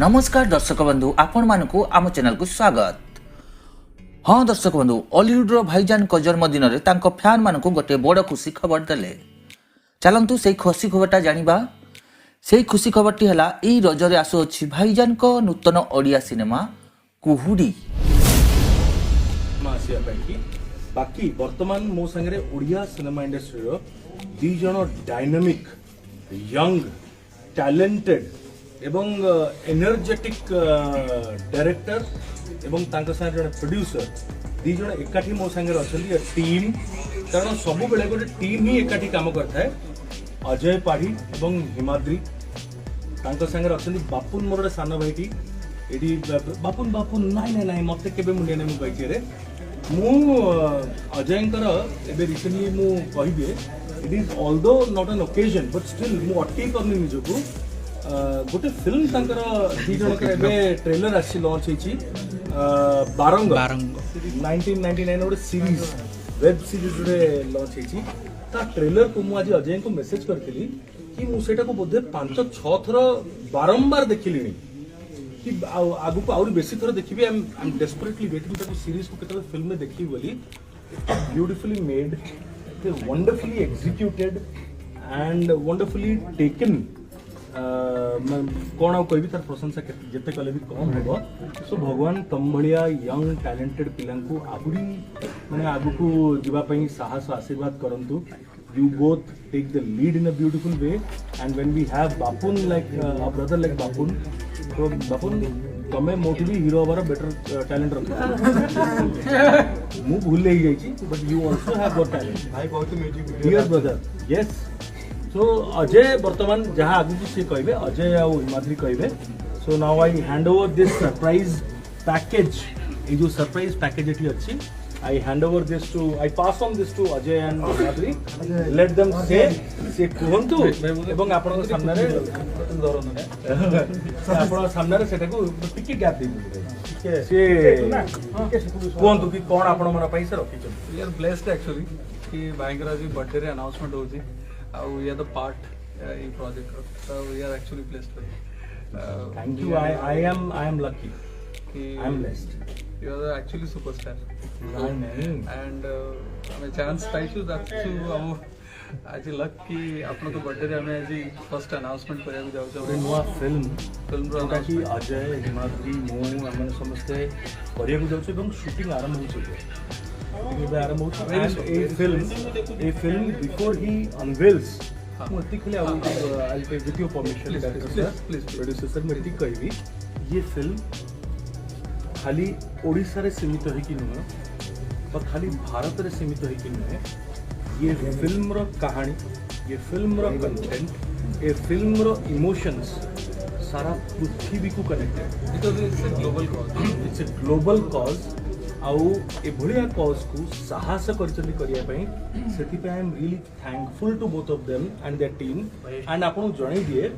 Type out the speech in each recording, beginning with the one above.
नमस्कार दर्शक बंधु आपण मानकु आम चैनल को स्वागत। हाँ दर्शक बंधु हॉलीवुड भाईजान को जन्मदिन में तांको फैन मानकु गोटे बड़ खुशी खबर देले। चलंतु से खुशी खबरटा जानिबा। से खुशी खबरटी हला एई रजरे आसुछि भाईजान को नूतन ओडिया सिनेमा कुहुडी। बाकी वर्तमान मो संगे ओडिया सिनेमा इंडस्ट्री रो दी जण डायनामिक यंग टैलेंटेड एवं एनर्जेटिक डायरेक्टर एवं तांका संगे जण प्रोड्यूसर दी जण एकाठी मो संगे अछली टीम। कारण सब बेले गोटे टीम ही एकाठी काम करता है। अजय पाढ़ी एवं हिमाद्री तांका संगे अछली बापुन मोर सान भाईटी एडी बापुन बापुन नाई नाई मते केबे मुंडे नै मु कहछि रे मु अजयंकर एबे रिसेंटली मु कहिबे it is although not an occasion but still मु अटकी करनी निजको गोटे फिल्म तांकर दी जनकर एबे ट्रेलर आसी लॉन्च हेची बारंग 1999 गोटे सीरीज वेब सीरीज रे लॉन्च हेची ता ट्रेलर को मु आज अजय को मेसेज करथिली कि मु सेटा को बोधे 5-6 थर बारंबार देखिलिनी कि आगु को और बेसी थर देखिबे। आई एम डेस्परेटली वेटिंग ताको सीरीज को केतले फिल्म में देखी बोली। Beautifully made, wonderfully executed and wonderfully taken. कौन कहि तार प्रशंसा जिते कले भी कम होबो। सो भगवान तम भलिया यंग टैलेंटेड पिलां को आगुरी माने आगु को जीवा पई साहस आशीर्वाद करंतु। You both take the lead in a beautiful way, and when we have Bapun like a brother like Bapun, so Bapun तमे मोटी भी हीरो हमारा बेटर टैलेंट रखो। मु भूल ही जाई छी but you also have got talent. भाई बहुत म्यूजिक डियर ब्रदर यस। सो अजय वर्तमान जहां आगु की से कहबे अजय और हिमाद्री कहबे। So now I hand over this surprise package. ए जो सरप्राइज पैकेज एटी अछि I hand over this to, I pass on this to Ajay and Himadri. Let them say कुहंतु एवं आपण सामने रे आपण सामने रे सेटा को टिके गैप दे दिबे से कुहंतु कि कोन आपण मन पई से रखि छ। वी आर ब्लेस्ड एक्चुअली कि भाईंकर जी बर्थडे रे अनाउंसमेंट होची आ we are the part in project so we are actually blessed. Thank you. I am lucky कि I am blessed. You are actually superstar. नहीं and हमें चांस पाइछु दैट्स हम आज luck कि आपन को बर्थडे रे हमें आज फर्स्ट अनाउंसमेंट करिया जाउ छ नवा फिल्म रो कि अजय हिमाद्री मु हमन समस्त करिया जाउ छ एवं शूटिंग आरंभ हो छ। शूटिंग आरंभ हो छ। ए फिल्म बिफोर ही अनवेल्स मुतिकले I take with your permission please producer sir मैं ठीक कहबी ये फिल्म खाली ओडिशा रे सीमित है कि नुह और खाली भारत रे सीमित है कि नुह। ये फिल्म रो कहानी, ये फिल्म रो कंटेंट, ये फिल्म रो इमोशंस सारा पृथ्वी को connected because it's a global cause. It's a global cause आउ ए भलिया कॉज को साहस करचली करिया पई सेति पे I am really thankful to both of them and their team. And आपन जणै दिए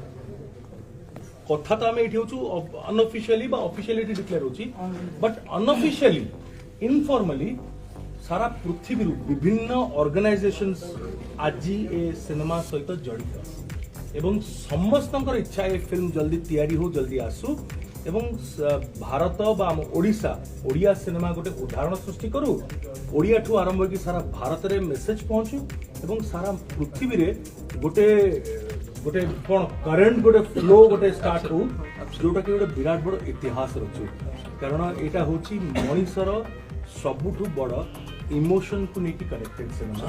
कथा तो आम ये अनऑफिशियली ऑफिशियली डिक्लेयर होची बट अनऑफिशियली इनफॉर्मली सारा पृथ्वी विभिन्न ऑर्गेनाइजेशंस आज ए सिनेमा सहित जड़ित एवं समस्त इच्छा ये फिल्म जल्दी तैयारी हो जल्दी आसू एवं भारत बा ओडिशा ओडिया सिनेमा गोटे उदाहरण सृष्टि करू। ओडिया ठू आरंभ कि सारा भारत रे मेसेज पहुंचू एवं सारा पृथ्वी रे गोटे गोटे कौन करेंट गोटे फ्लो गोटे स्टार्ट हो जोटा कि गोटे विराट बड़ इतिहास रचु। कारण एटा होची मनीषर सबुठु बड़ इमोशन को लेके कनेक्टेड सिनेमा।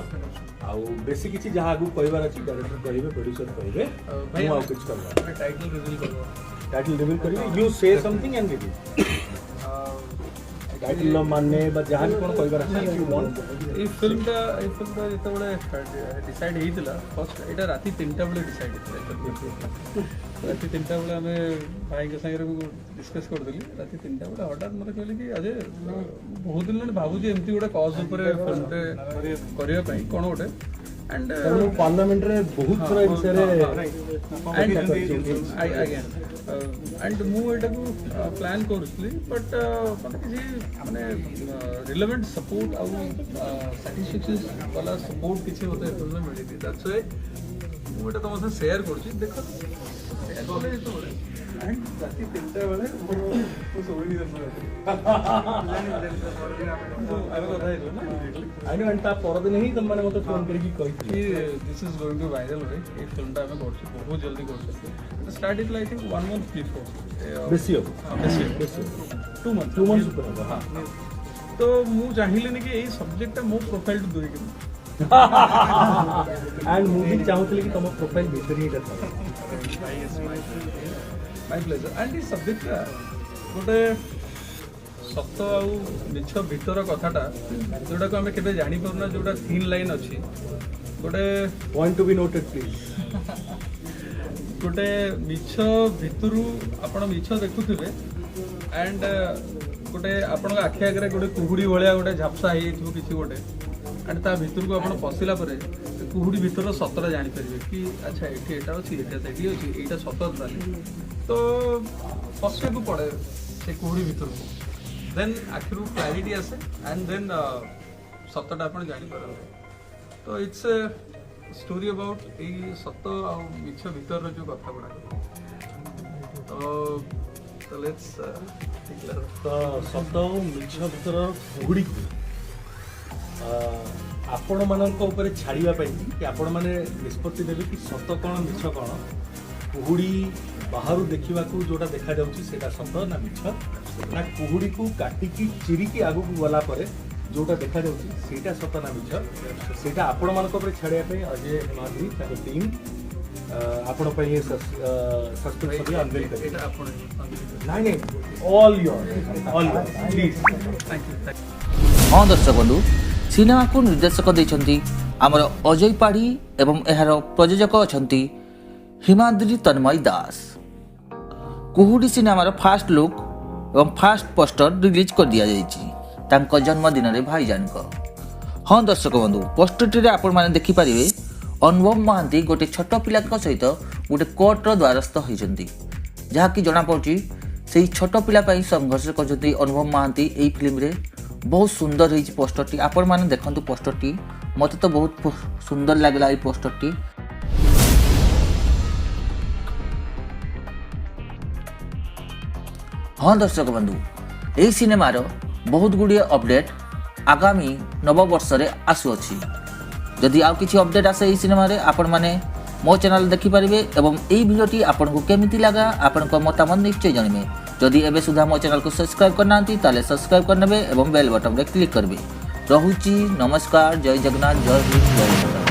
आउ बेसी किछि जहां आगु कहबार अछि डायरेक्टर कहिबे प्रोड्यूसर कहिबे भाई आउ किछ करबा टाइटल रिवील करिवे यू से समथिंग एंड इट टाइटल माने बा जहां कोन कहबार अछि यू वांट ए फिल्म जते बळे डिसाइड हेइतला फर्स्ट एटा राती 3टा बळे डिसाइड हेइतला। राती 3टा बळे हमें भाई के संगे डिस्कस कर देली। राती 3टा बळे हठात मते कहले कि अजय बहुत दिन भाबु जे एमती गोटे कॉज ऊपर फिल्म रे करिया पई कोन गोटे एंड पार्लियामेंट रे बहुत सारा विषय रे एंड मु एटा को प्लान करसली बट माने कि माने रिलेवेंट सपोर्ट आ सैटिस्फैक्शन वाला सपोर्ट किछि होते फिल्म में मिली दैट्स व्हाई मु एटा तुम से शेयर करछि। देखो ଏପଟେ ଯେତେବେଳେ and ରାତି 3ଟା ବେଳେ ମୁଁ ଶୋଇନି ଆମେ କଥା ହେଇଥିଲୁ ନା I know, and ତା ପରଦିନ ହିଁ ତମମାନେ ମୋତେ ଫୋନ କରିକି କହିଥିଲେ this is going to viral way এই ফিল্মটা আমি করছি বহুত জলদি করছি start is I think 1 month before ବେଶୀ ହବ বেশি 2 months 2 months ଉପରେ ହବ हाँ तो ମୁଁ ଚାହିଁଲିନି କି ଏଇ ସବଜେକ୍ଟଟା ମୋ ପ୍ରୋଫାଇଲଠୁ ଦୂରେଇକି ଆଣ୍ଡ ମୁଁ ବି ଚାହୁଁଥିଲି କି ତମ ପ୍ରୋଫାଇଲ ଭିତରେ ହିଁ ଏଇଟା ଥାଉ ମାଇ ପ୍ଲେଜର ଆଣ୍ଡ ଏଇ ସବଜେକ୍ଟଟା ଗୋଟେ ସତ ଆଉ ମିଛ ଭିତର କଥାଟା ଯୋଉଟାକୁ ଆମେ କେବେ ଜାଣିପାରୁନା ଯୋଉଟା ଥିନ୍ ଲାଇନ୍ ଅଛି ଗୋଟେ point to be noted please ଗୋଟେ ମିଛ ଭିତରୁ ଆପଣ ମିଛ ଦେଖୁଥିବେ ଆଣ୍ଡ ଗୋଟେ ଆପଣଙ୍କ ଆଖି ଆଗରେ ଗୋଟେ କୁହୁଡ଼ି ଭଳିଆ ଗୋଟେ ଝାପସା ହେଇଯାଇଥିବ କିଛି ଗୋଟେ ଆଣ୍ଡ ତା ଭିତରକୁ ଆପଣ ପଶିଲା ପରେ କୁହୁଡ଼ି ଭିତର ସତଟା ଜାଣିପାରିବେ କି ଆଚ୍ଛା ଏଠି ଏଇଟା ଅଛି ଏଠି ସେଠି ଅଛି ଏଇଟା ସତ ତାହେଲେ ତ ପଶିବାକୁ ପଡ଼େ ସେ କୁହୁଡ଼ି ଭିତରକୁ ଦେନ୍ ଆଖିରୁ କ୍ଲାରିଟି ଆସେ ଆଣ୍ଡ ଦେନ୍ ସତଟା ଆପଣ ଜାଣିପାରନ୍ତି ତ ଇଟ୍ସ ଏ ଷ୍ଟୋରି ଅବାଉଟ୍ ଏଇ ସତ ଆଉ ମିଛ ଭିତରର ଯେଉଁ କଥା ଗୁଡ଼ାକ ତ ଲେଟ୍ସ ତ ସତ ଓ ମିଛ ଭିତର କୁହୁଡ଼ିକୁ ଆପଣମାନଙ୍କ ଉପରେ ଛାଡ଼ିବା ପାଇଁ କି ଆପଣମାନେ ନିଷ୍ପତ୍ତି ନେବେ କି ସତ କ'ଣ ମିଛ କ'ଣ କୁହୁଡ଼ି ବାହାରୁ ଦେଖିବାକୁ ଯେଉଁଟା ଦେଖାଯାଉଛି ସେଇଟା ସତ ନା ମିଛ ନା କୁହୁଡ଼ିକୁ କାଟିକି ଚିରିକି ଆଗକୁ ଗଲା ପରେ ଯେଉଁଟା ଦେଖାଯାଉଛି ସେଇଟା ସତ ନା ମିଛ ସେଇଟା ଆପଣମାନଙ୍କ ଉପରେ ଛାଡ଼ିବା ପାଇଁ ଅଜୟ ହିମାଦ୍ରି ତାଙ୍କ ଟିମ୍ ଆପଣ ପାଇଁ ଏ ସସ୍ପେନ୍ସ ବି ଅନଭେଲ୍ କରିବେ ଏଇଟା ଆପଣ ନାଇଁ ନାଇଁ ଅଲ୍ ୟୋର୍ ପ୍ଲିଜ୍ ହଁ ଦର୍ଶକ ବନ୍ଧୁ ସିନେମାକୁ ନିର୍ଦ୍ଦେଶକ ଦେଇଛନ୍ତି ଆମର ଅଜୟ ପାଢ଼ୀ ଏବଂ ଏହାର ପ୍ରଯୋଜକ ଅଛନ୍ତି ହିମାଦ୍ରି ତନ୍ମୟ ଦାସ କୁହୁଡ଼ି ସିନେମାର ଫାଷ୍ଟ ଲୁକ୍ ଏବଂ ଫାଷ୍ଟ ପୋଷ୍ଟର ରିଲିଜ୍ କରିଦିଆଯାଇଛି ତାଙ୍କ ଜନ୍ମଦିନରେ ଭାଇଜାନଙ୍କ ହଁ ଦର୍ଶକ ବନ୍ଧୁ ପୋଷ୍ଟରଟିରେ ଆପଣମାନେ ଦେଖିପାରିବେ ଅନୁଭବ ମହାନ୍ତି ଗୋଟେ ଛୋଟ ପିଲାଙ୍କ ସହିତ ଗୋଟେ କୋର୍ଟର ଦ୍ୱାରସ୍ଥ ହୋଇଛନ୍ତି ଯାହାକି ଜଣାପଡ଼ୁଛି ସେହି ଛୋଟ ପିଲା ପାଇଁ ସଂଘର୍ଷ କରୁଛନ୍ତି ଅନୁଭବ ମହାନ୍ତି ଏହି ଫିଲ୍ମରେ ବହୁତ ସୁନ୍ଦର ହେଇଛି ପୋଷ୍ଟରଟି ଆପଣମାନେ ଦେଖନ୍ତୁ ପୋଷ୍ଟରଟି ମୋତେ ତ ବହୁତ ସୁନ୍ଦର ଲାଗିଲା ଏଇ ପୋଷ୍ଟରଟି ହଁ ଦର୍ଶକ ବନ୍ଧୁ ଏହି ସିନେମାର ବହୁତ ଗୁଡ଼ିଏ ଅପଡେଟ୍ ଆଗାମୀ ନବବର୍ଷରେ ଆସୁଅଛି ଯଦି ଆଉ କିଛି ଅପଡେଟ୍ ଆସେ ଏହି ସିନେମାରେ ଆପଣମାନେ ମୋ ଚ୍ୟାନେଲ୍ ଦେଖିପାରିବେ ଏବଂ ଏହି ଭିଡ଼ିଓଟି ଆପଣଙ୍କୁ କେମିତି ଲାଗା ଆପଣଙ୍କ ମତାମତ ନିଶ୍ଚୟ ଜାଣିବେ ଯଦି ଏବେ ସୁଦ୍ଧା ମୋ ଚ୍ୟାନେଲକୁ ସବସ୍କ୍ରାଇବ୍ କରିନାହାନ୍ତି ତାହେଲେ ସବସ୍କ୍ରାଇବ୍ କରିନେବେ ଏବଂ ବେଲ୍ ବଟନରେ କ୍ଲିକ୍ କରିବେ ରହୁଛି ନମସ୍କାର ଜୟ ଜଗନ୍ନାଥ ଜୟ ହିନ୍ଦ ଜୟ ଭାରତ।